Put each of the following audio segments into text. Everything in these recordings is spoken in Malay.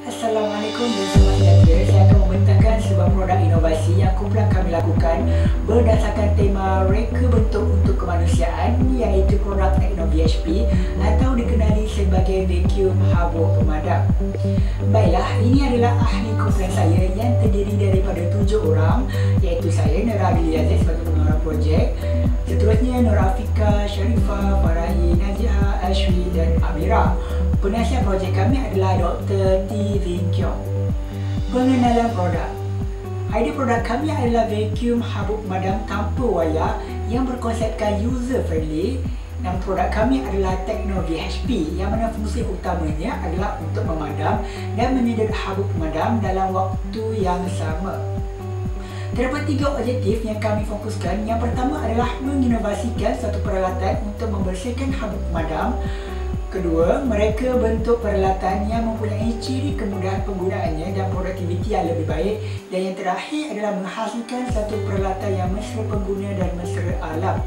Assalamualaikum dan selamat sejahtera. Saya akan membentangkan sebuah produk inovasi yang kumpulan kami lakukan berdasarkan tema reka bentuk untuk kemanusiaan, iaitu produk Tekno VHP atau dikenali sebagai vacuum habuk pemadam. Baiklah, ini adalah ahli kumpulan saya yang terdiri daripada 7 orang, iaitu saya, Nora Adili Aziz sebagai pengarah projek. Seterusnya Nora Afika, Sharifah, Farahi, Naziha, Ashwi dan Amira. Penasihat projek kami adalah Dr. T. Vin Kiong. Pengenalan produk. Idea produk kami adalah vacuum habuk pemadam tanpa wayar yang berkonsepkan user friendly. Nama produk kami adalah Tekno VHP yang mana fungsi utamanya adalah untuk memadam dan menyedot habuk pemadam dalam waktu yang sama. Terdapat 3 objektif yang kami fokuskan. Yang pertama adalah menginovasikan satu peralatan untuk membersihkan habuk pemadam. Kedua, mereka bentuk peralatan yang mempunyai ciri kemudahan penggunaannya dan produktiviti yang lebih baik. Dan yang terakhir adalah menghasilkan satu peralatan yang mesra pengguna dan mesra alam.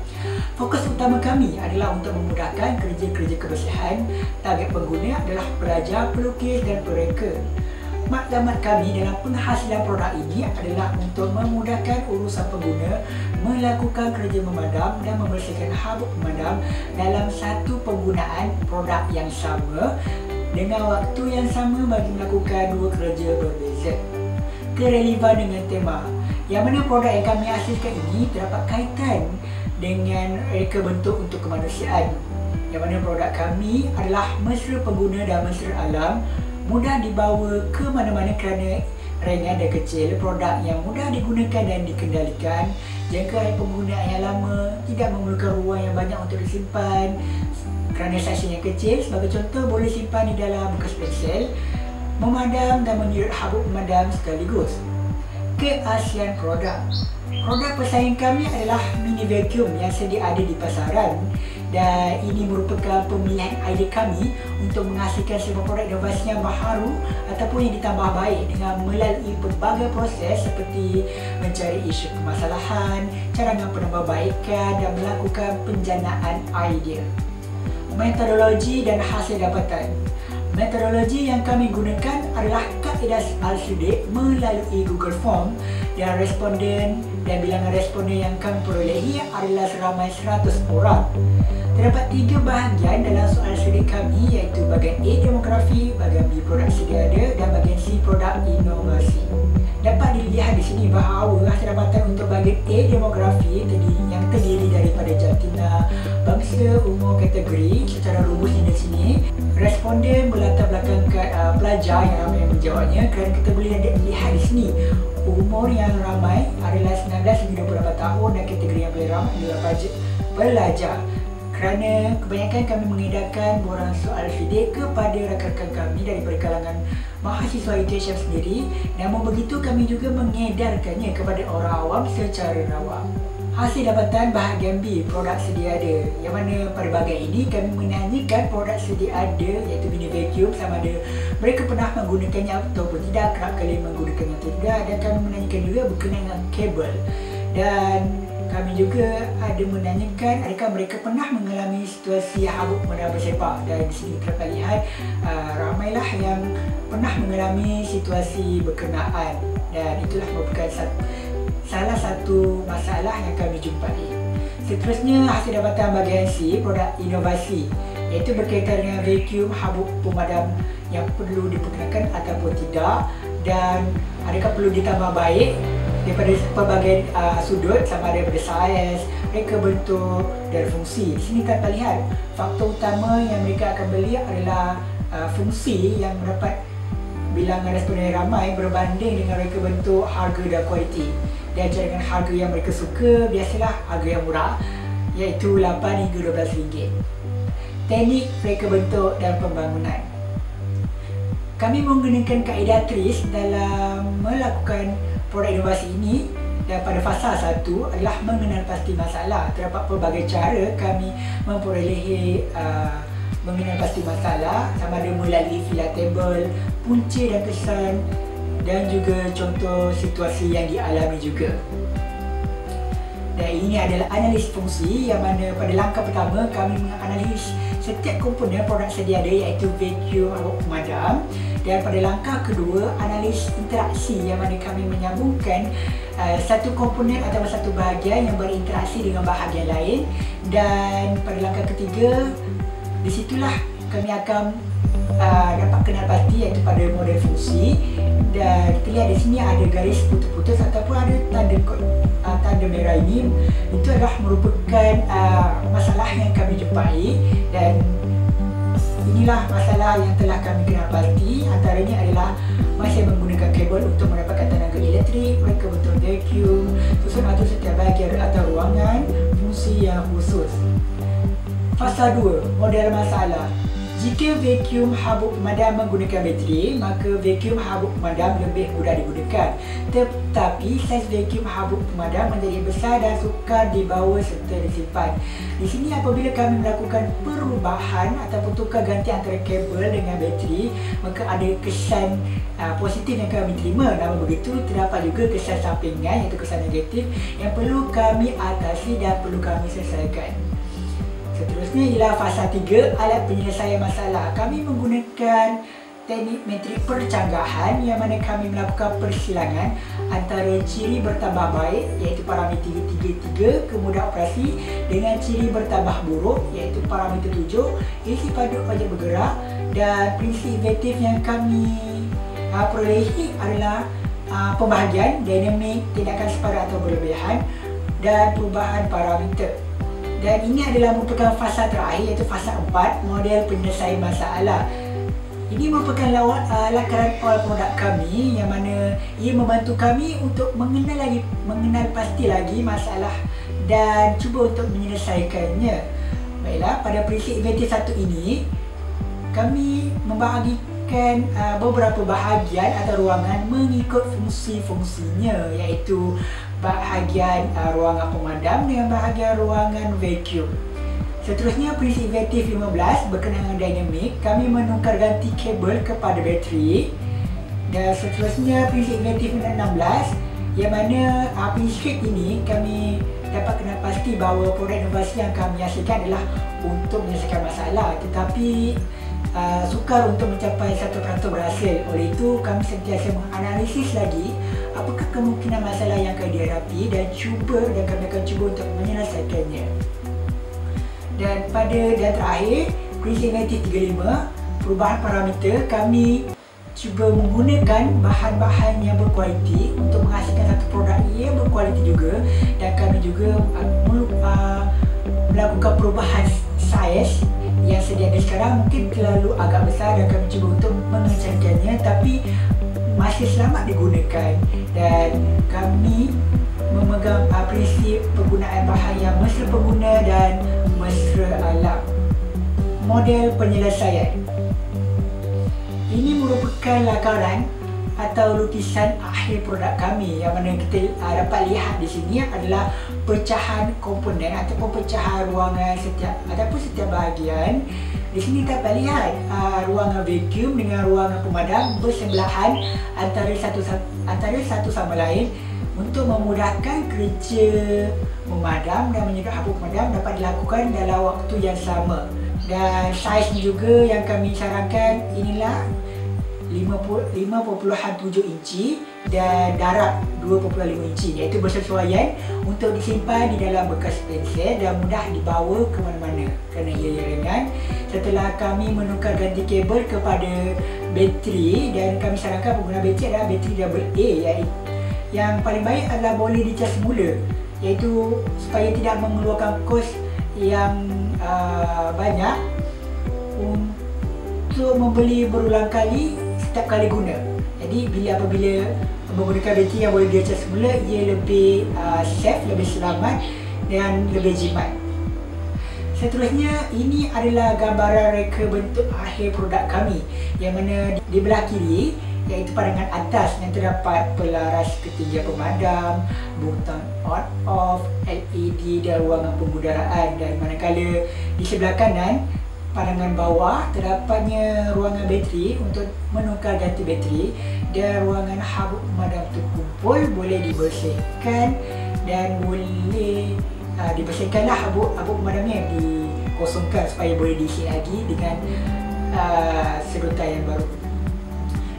Fokus utama kami adalah untuk memudahkan kerja-kerja kebersihan. Target pengguna adalah pelajar, pelukis dan pereka. Maklumat kami dalam penghasilan produk ini adalah untuk memudahkan urusan pengguna melakukan kerja memadam dan membersihkan habuk pemadam dalam satu penggunaan produk yang sama dengan waktu yang sama bagi melakukan 2 kerja berbeza. Kerelevan dengan tema, yang mana produk yang kami hasilkan ini terdapat kaitan dengan reka bentuk untuk kemanusiaan, yang mana produk kami adalah mesra pengguna dan mesra alam, mudah dibawa ke mana-mana kerana ringan dan kecil, produk yang mudah digunakan dan dikendalikan, jangkauan penggunaan yang lama, tidak memerlukan ruang yang banyak untuk disimpan kerana saiz yang kecil. Sebagai contoh, boleh simpan di dalam bekas pensel, memadam dan menyedot habuk pemadam sekaligus. Keaslian produk. Produk pesaing kami adalah mini vacuum yang sedia ada di pasaran, dan ini merupakan pemilihan idea kami untuk menghasilkan sebuah produk inovasi yang baharu ataupun yang ditambah baik dengan melalui berbagai proses seperti mencari isu permasalahan, cadangan penambahbaikan dan melakukan penjanaan idea. Metodologi dan hasil dapatan. Metodologi yang kami gunakan adalah kaedah al-sudik melalui Google Form, dan responden dan bilangan responden yang kami perolehi adalah seramai 100 orang. Terdapat 3 bahagian dalam soal sudik kami, iaitu bahagian A demografi, bahagian B produk sedia ada dan bahagian C produk inovasi. Dapat dilihat di sini bahawa hasil dapatan untuk bahagian A demografi yang terdiri daripada jantina, bangsa, umur, kategori. Secara rumusnya di sini, responden berlatar belakangkan pelajar yang ramai yang menjawabnya, kerana kita boleh lihat di sini umur yang ramai adalah 19 hingga 28 tahun dan kategori yang paling ramai adalah pelajar. Kerana kebanyakan kami mengedarkan borang soal fidik kepada rakan-rakan kami daripada kalangan mahasiswa UTHM sendiri, namun begitu kami juga mengedarkannya kepada orang awam secara rawam. Hasil dapatan bahagian B, produk sedia ada, yang mana pada bahagian ini kami menanyakan produk sedia ada iaitu mini vacuum sama ada mereka pernah menggunakannya ataupun tidak, kerap kali menggunakannya atau tidak, dan kami menanyakan juga berkenaan dengan kabel. Dan kami juga ada menanyakan adakah mereka pernah mengalami situasi habuk pemadam bersepak, dan di sini kita lihat ramailah yang pernah mengalami situasi berkenaan, dan itulah merupakan salah satu masalah yang kami jumpai. Seterusnya, hasil dapatan bahagian C, produk inovasi, iaitu berkaitan dengan vacuum habuk pemadam yang perlu diperkenalkan ataupun tidak, dan adakah perlu ditambah baik daripada pelbagai sudut, sama ada daripada saiz, reka bentuk dan fungsi. Di sini kita lihat faktor utama yang mereka akan beli adalah fungsi yang mendapat bilangan responden yang ramai berbanding dengan reka bentuk, harga dan kualiti. Dan dengan harga yang mereka suka, biasalah harga yang murah, iaitu 8 hingga 12 ringgit. Teknik reka bentuk dan pembangunan. Kami menggunakan kaedah TRIS dalam melakukan produk inovasi ini, dan pada fasa 1 adalah mengenal pasti masalah. Terdapat pelbagai cara kami memperolehi mengenal pasti masalah, sama ada melalui filatable, punca dan kesan, dan juga contoh situasi yang dialami juga. Dan ini adalah analisis fungsi, yang mana pada langkah pertama kami menganalisis setiap komponen produk sedia ada, iaitu vacuum habuk pemadam, Dan pada langkah kedua, analisis interaksi yang mana kami menyambungkan satu komponen atau satu bahagian yang berinteraksi dengan bahagian lain. Dan pada langkah ketiga, di situlah kami akan dapat kenal pasti iaitu pada model fungsi. Dan kita lihat di sini ada garis putus-putus ataupun ada tanda merah ini. Itu adalah merupakan masalah yang kami jumpai, dan inilah masalah yang telah kami kenal pasti. Antaranya adalah masih menggunakan kabel untuk mendapatkan tenaga elektrik, mereka bentuk vacuum, susun atur setiap bahagian atau ruangan, fungsi yang khusus. Fasa 2, model masalah. Jika vacuum habuk pemadam menggunakan bateri, maka vacuum habuk pemadam lebih mudah digunakan. Tetapi saiz vacuum habuk pemadam menjadi besar dan sukar dibawa serta disimpan. Di sini apabila kami melakukan perubahan ataupun tukar ganti antara kabel dengan bateri, maka ada kesan positif yang kami terima. Namun begitu, terdapat juga kesan sampingan iaitu kesan negatif yang perlu kami atasi dan perlu kami selesaikan. Seterusnya ialah fasa 3, alat penyelesaian masalah. Kami menggunakan teknik metrik percanggahan yang mana kami melakukan persilangan antara ciri bertambah baik iaitu parameter 3, kemudahan operasi, dengan ciri bertambah buruk iaitu parameter 7, isi padu objek bergerak. Dan prinsip efektif yang kami perolehi adalah pembahagian, dinamik, tindakan sepadan atau berlebihan, dan perubahan parameter. Dan ini adalah merupakan fasa terakhir iaitu fasa 4, model penyelesaian masalah. Ini merupakan lakaran awal produk kami yang mana ia membantu kami untuk mengenal pasti lagi masalah dan cuba untuk menyelesaikannya. Baiklah, pada prinsip efektif 1 ini, kami membahagikan beberapa bahagian atau ruangan mengikut fungsi-fungsinya, iaitu bahagian ruangan pemadam dengan bahagian ruangan vacuum. Seterusnya, prinsip efektif 15 berkenaan dengan dinamik, kami menukar ganti kabel kepada bateri. Dan seterusnya, prinsip efektif 16 yang mana prinsip ini kami dapat kenal pasti bahawa produk inovasi yang kami hasilkan adalah untuk menyelesaikan masalah, tetapi sukar untuk mencapai 100% berhasil. Oleh itu, kami sentiasa menganalisis lagi apakah kemungkinan masalah yang akan dihadapi dan kami akan cuba untuk menyelesaikannya. Dan terakhir, prinsip efektif 35, perubahan parameter, kami cuba menggunakan bahan-bahan yang berkualiti untuk menghasilkan satu produk yang berkualiti juga, dan kami juga melakukan perubahan saiz yang sedia ada sekarang mungkin terlalu agak besar dan kami cuba untuk mengecilkannya, tapi masih selamat digunakan. Dan kami memegang prinsip penggunaan bahan yang mesra pengguna dan mesra alam. Model penyelesaian ini merupakan lakaran atau lukisan akhir produk kami yang mana kita dapat lihat di sini adalah pecahan komponen ataupun pecahan ruangan setiap bahagian. Di sini dapat lihat ruangan vacuum dengan ruangan pemadam bersebelahan antara satu sama lain untuk memudahkan kerja memadam dan menyedot habuk pemadam dapat dilakukan dalam waktu yang sama. Dan saiz juga yang kami sarankan inilah 5.7 inci dan darat 2.5 inci, iaitu bersesuaian untuk disimpan di dalam bekas pensel dan mudah dibawa ke mana-mana kerana ia ringan. Setelah kami menukar ganti kabel kepada bateri, dan kami sarankan penggunaan bateri adalah bateri AA, yang paling baik adalah boleh dicas semula, iaitu supaya tidak mengeluarkan kos yang banyak untuk membeli berulang kali setiap kali guna. Jadi apabila menggunakan bateri yang boleh dicas semula, ia lebih safe, lebih selamat dan lebih jimat. Seterusnya, ini adalah gambaran reka bentuk akhir produk kami yang mana di belah kiri iaitu pandangan atas yang terdapat pelaras ketinggian pemadam, butang on off, LED dan ruangan pengudaraan, dan manakala di sebelah kanan pandangan bawah terdapatnya ruangan bateri untuk menukar ganti bateri, dan ruangan habuk pemadam terkumpul boleh dibersihkan dan boleh dibersihkanlah habuk pemadamnya, dikosongkan supaya boleh diisi lagi dengan sedotan yang baru.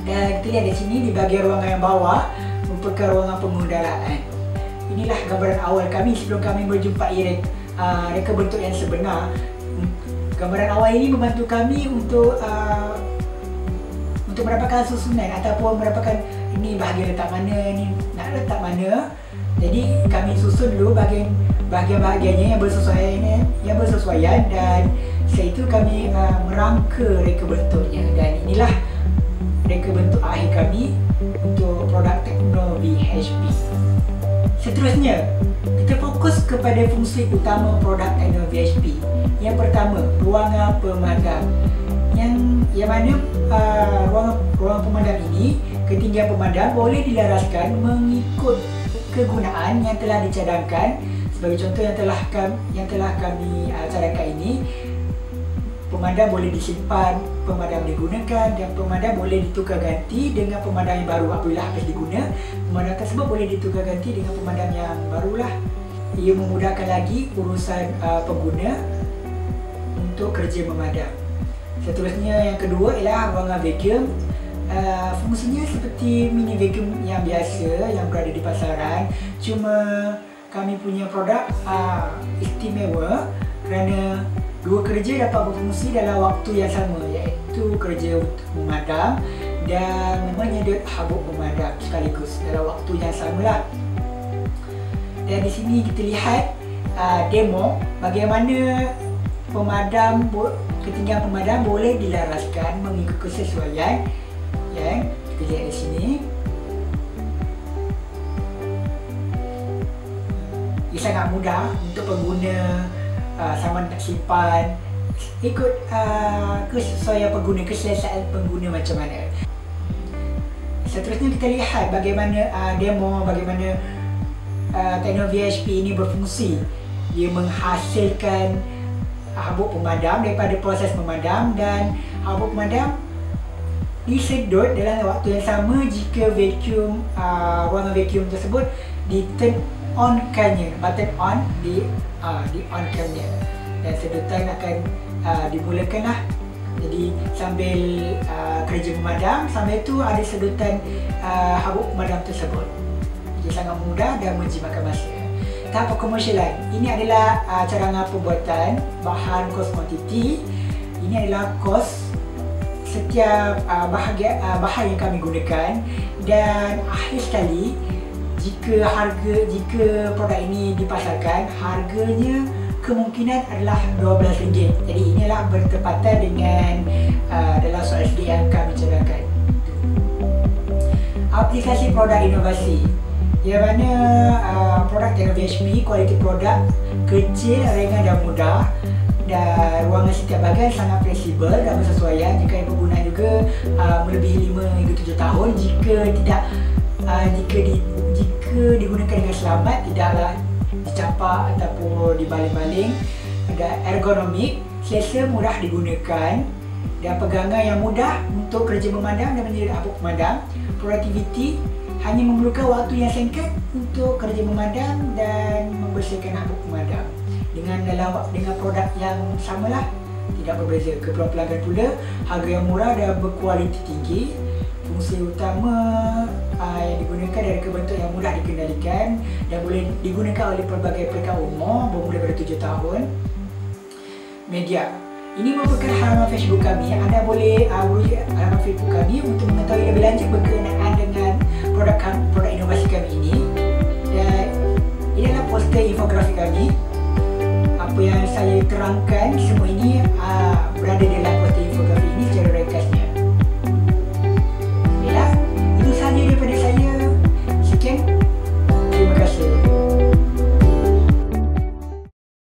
Dan kita lihat di sini di bahagian ruangan yang bawah merupakan ruangan pengudaraan. Inilah gambaran awal kami sebelum kami menjumpai reka bentuk yang sebenar. Gambaran awal ini membantu kami untuk mendapatkan susunan ataupun mendapatkan ini bahagian letak mana, ni nak letak mana. Jadi kami susun dulu bahagian-bahagiannya yang bersesuaian dan setelah itu kami merangka reka bentuknya, dan inilah reka bentuk akhir kami untuk produk Tekno VHP. Seterusnya, kita fokus kepada fungsi utama produk Tekno VHP. Yang pertama, ruangan pemadam. Yang mana ruangan pemadam ini, ketinggian pemadam boleh dilaraskan mengikut kegunaan yang telah dicadangkan. Sebagai contoh yang telah kami cadangkan ini, pemadam boleh disimpan, pemadam digunakan, dan pemadam boleh ditukar ganti dengan pemadam yang baru apabila habis diguna. Pemadam tersebut boleh ditukar ganti dengan pemadam yang barulah. Ia memudahkan lagi urusan pengguna untuk kerja memadam. Seterusnya, yang kedua ialah ruangan vacuum. Fungsinya seperti mini vacuum yang biasa yang berada di pasaran, cuma kami punya produk istimewa kerana dua kerja dapat berfungsi dalam waktu yang sama, iaitu kerja untuk memadam dan menyedot habuk pemadam sekaligus dalam waktu yang samalah. Dan di sini kita lihat demo bagaimana ketinggian pemadam boleh dilaraskan mengikut kesesuaian yang kita lihat di sini. Ia sangat mudah untuk pengguna sama nak simpan ikut kesesuaian pengguna, keselesaan pengguna macam mana. Seterusnya kita lihat bagaimana demo bagaimana Tekno VHP ini berfungsi. Ia menghasilkan habuk pemadam daripada proses memadam, dan habuk pemadam disedot dalam waktu yang sama jika ruangan vacuum tersebut di turn on-kannya, button on di on-kannya, dan sedotan akan dimulakanlah. Jadi sambil kerja memadam, sambil itu ada sedotan habuk pemadam tersebut. Jadi sangat mudah dan menjimatkan masa. Tahap komersialan, ini adalah cadangan pembuatan bahan kos kuantiti. Ini adalah kos setiap bahan yang kami gunakan, dan akhir sekali jika produk ini dipasarkan, harganya kemungkinan adalah RM12. Jadi inilah bertepatan dengan dalam soal SD yang kami cadangkan. Aplikasi produk inovasi, yang mana produk Tekno VHP kualiti produk kecil, ringan dan mudah, dan ruangan setiap bahagian sangat fleksibel dan bersesuaian. Jika yang penggunaan juga melebihi 5 hingga 7 tahun jika digunakan dengan selamat, tidaklah dicapak ataupun dibaling-baling. Dan ergonomik, selesa, mudah digunakan, dan pegangan yang mudah untuk kerja memadam dan menyedot habuk pemadam. Produktiviti, hanya memerlukan waktu yang singkat untuk kerja memadam dan membersihkan habuk pemadam. Dengan produk yang samalah, tidak berbeza. Keperluan pelanggan pula, harga yang murah dan berkualiti tinggi. Fungsi utama yang digunakan dari bentuk yang mudah dikendalikan dan boleh digunakan oleh pelbagai peringkat umur bermula dari 7 tahun. Media, ini merupakan halaman Facebook kami. Anda boleh merujuk halaman Facebook kami untuk mengetahui lebih lanjut berkenaan dengan produk inovasi kami ini. Dan ini adalah poster infografi kami. Apa yang saya terangkan semua ini berada